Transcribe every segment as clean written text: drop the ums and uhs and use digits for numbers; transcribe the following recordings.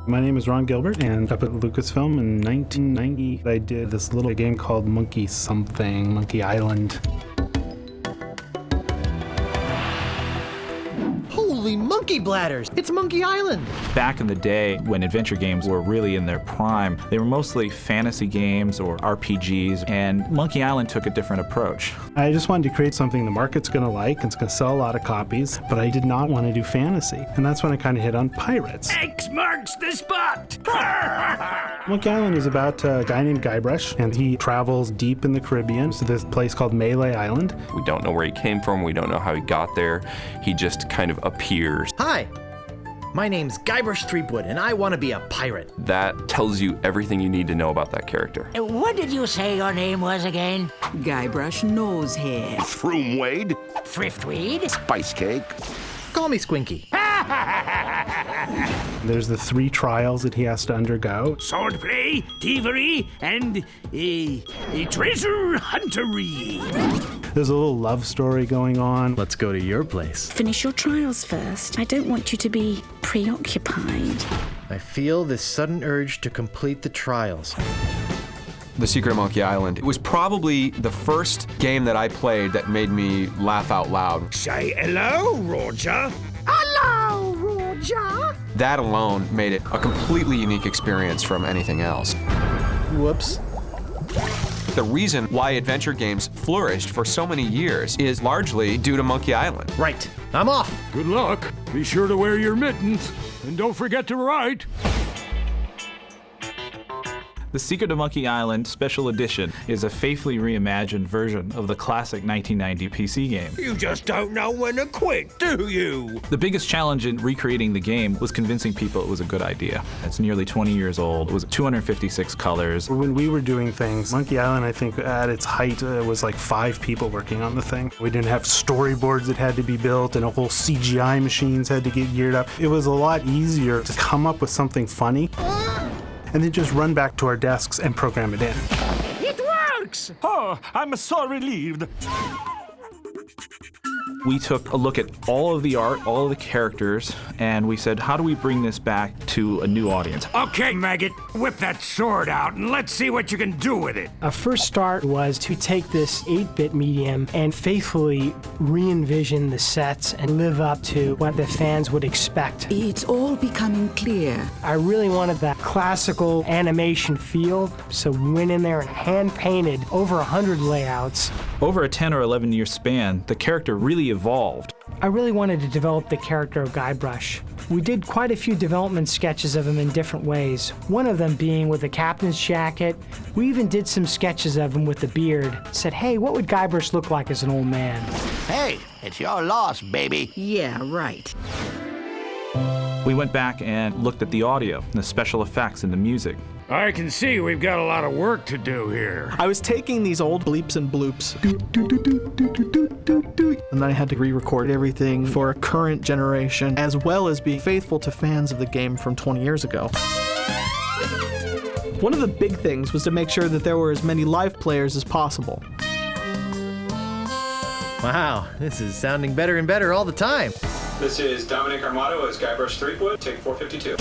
My name is Ron Gilbert, and up at Lucasfilm in 1990, I did this little game called Monkey Island. Holy monkey bladders! It's Monkey Island! Back in the day, when adventure games were really in their prime, they were mostly fantasy games or RPGs, and Monkey Island took a different approach. I just wanted to create something the market's going to like, and it's going to sell a lot of copies, but I did not want to do fantasy. And that's when I kind of hit on pirates. X marks the spot! Monkey Island is about a guy named Guybrush, and he travels deep in the Caribbean to this place called Melee Island. We don't know where he came from, we don't know how he got there. He just kind of appears. Hi, my name's Guybrush Threepwood, and I want to be a pirate. That tells you everything you need to know about that character. What did you say your name was again? Guybrush Nosehead. Froomwade. Thriftweed? Spice cake. Call me Squinky. There's the 3 trials that he has to undergo. Swordplay, thievery, and treasure huntery. There's a little love story going on. Let's go to your place. Finish your trials first. I don't want you to be preoccupied. I feel this sudden urge to complete the trials. The Secret of Monkey Island. It was probably the first game that I played that made me laugh out loud. Say hello, Roger. Hello, Roger. That alone made it a completely unique experience from anything else. Whoops. The reason why adventure games flourished for so many years is largely due to Monkey Island. Right, I'm off. Good luck. Be sure to wear your mittens, and don't forget to write. The Secret of Monkey Island Special Edition is a faithfully reimagined version of the classic 1990 PC game. You just don't know when to quit, do you? The biggest challenge in recreating the game was convincing people it was a good idea. It's nearly 20 years old. It was 256 colors. When we were doing things, Monkey Island, I think at its height, was like 5 people working on the thing. We didn't have storyboards that had to be built, and a whole CGI machines had to get geared up. It was a lot easier to come up with something funny and then just run back to our desks and program it in. It works! Oh, I'm so relieved. We took a look at all of the art, all of the characters, and we said, how do we bring this back to a new audience? Okay, Maggot, whip that sword out and let's see what you can do with it. Our first start was to take this 8-bit medium and faithfully re-envision the sets and live up to what the fans would expect. It's all becoming clear. I really wanted that classical animation feel, so we went in there and hand-painted over 100 layouts. Over a 10 or 11 year span, the character really evolved. I really wanted to develop the character of Guybrush. We did quite a few development sketches of him in different ways, one of them being with a captain's jacket. We even did some sketches of him with the beard. Said, hey, what would Guybrush look like as an old man? Hey, it's your loss, baby. Yeah, right. We went back and looked at the audio, the special effects, and the music. I can see we've got a lot of work to do here. I was taking these old bleeps and bloops, and then I had to re-record everything for a current generation, as well as being faithful to fans of the game from 20 years ago. One of the big things was to make sure that there were as many live players as possible. Wow, this is sounding better and better all the time. This is Dominic Armato as Guybrush Threepwood, take 452.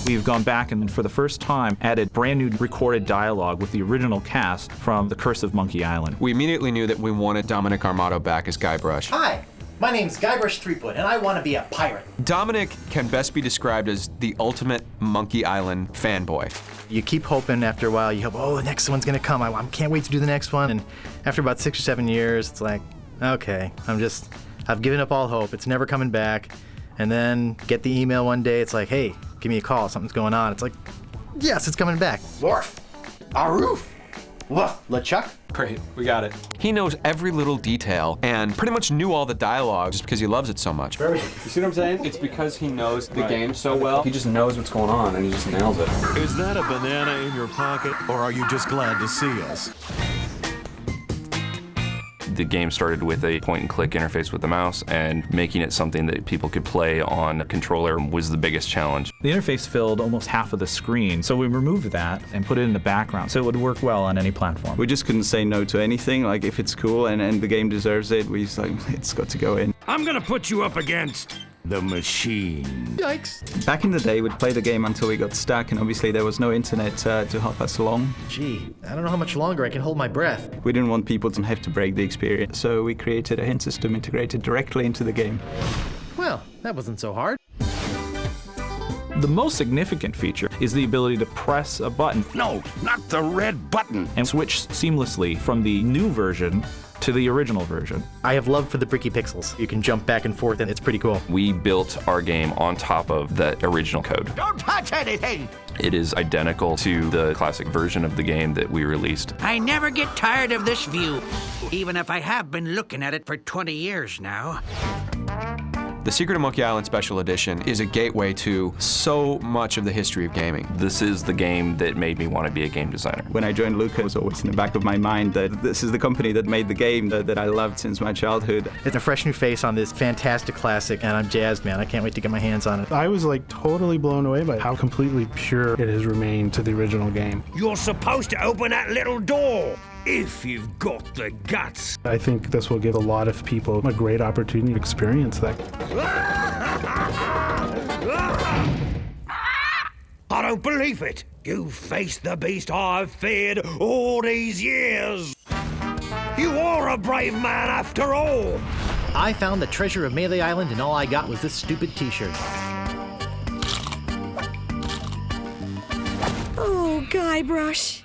We've gone back and for the first time added brand new recorded dialogue with the original cast from The Curse of Monkey Island. We immediately knew that we wanted Dominic Armato back as Guybrush. Hi, my name's Guybrush Threepwood, and I want to be a pirate. Dominic can best be described as the ultimate Monkey Island fanboy. You keep hoping after a while, you hope, oh, the next one's gonna come. I can't wait to do the next one. And after about 6 or 7 years, it's like, okay, I've given up all hope. It's never coming back. And then get the email one day, it's like, hey, give me a call, something's going on. It's like, yes, it's coming back. Worf. Aroof. Woof. LeChuck. Great, we got it. He knows every little detail and pretty much knew all the dialogue just because he loves it so much. You see what I'm saying? It's because he knows the game so well. He just knows what's going on and he just nails it. Is that a banana in your pocket, or are you just glad to see us? The game started with a point-and-click interface with the mouse, and making it something that people could play on a controller was the biggest challenge. The interface filled almost half of the screen, so we removed that and put it in the background so it would work well on any platform. We just couldn't say no to anything. Like, if it's cool and the game deserves it, we just like, it's got to go in. I'm gonna put you up against the machine. Yikes. Back in the day, we'd play the game until we got stuck, and obviously there was no internet to help us along. Gee, I don't know how much longer I can hold my breath. We didn't want people to have to break the experience, so we created a hint system integrated directly into the game. Well, that wasn't so hard. The most significant feature is the ability to press a button. No, not the red button. And switch seamlessly from the new version to the original version. I have love for the bricky pixels. You can jump back and forth, and it's pretty cool. We built our game on top of that original code. Don't touch anything! It is identical to the classic version of the game that we released. I never get tired of this view, even if I have been looking at it for 20 years now. The Secret of Monkey Island Special Edition is a gateway to so much of the history of gaming. This is the game that made me want to be a game designer. When I joined Lucas, it was always in the back of my mind that this is the company that made the game that I loved since my childhood. It's a fresh new face on this fantastic classic, and I'm jazzed, man. I can't wait to get my hands on it. I was like totally blown away by how completely pure it has remained to the original game. You're supposed to open that little door, if you've got the guts. I think this will give a lot of people a great opportunity to experience that. I don't believe it. You faced the beast I've feared all these years. You are a brave man after all. I found the treasure of Melee Island, and all I got was this stupid t-shirt. Oh, Guybrush.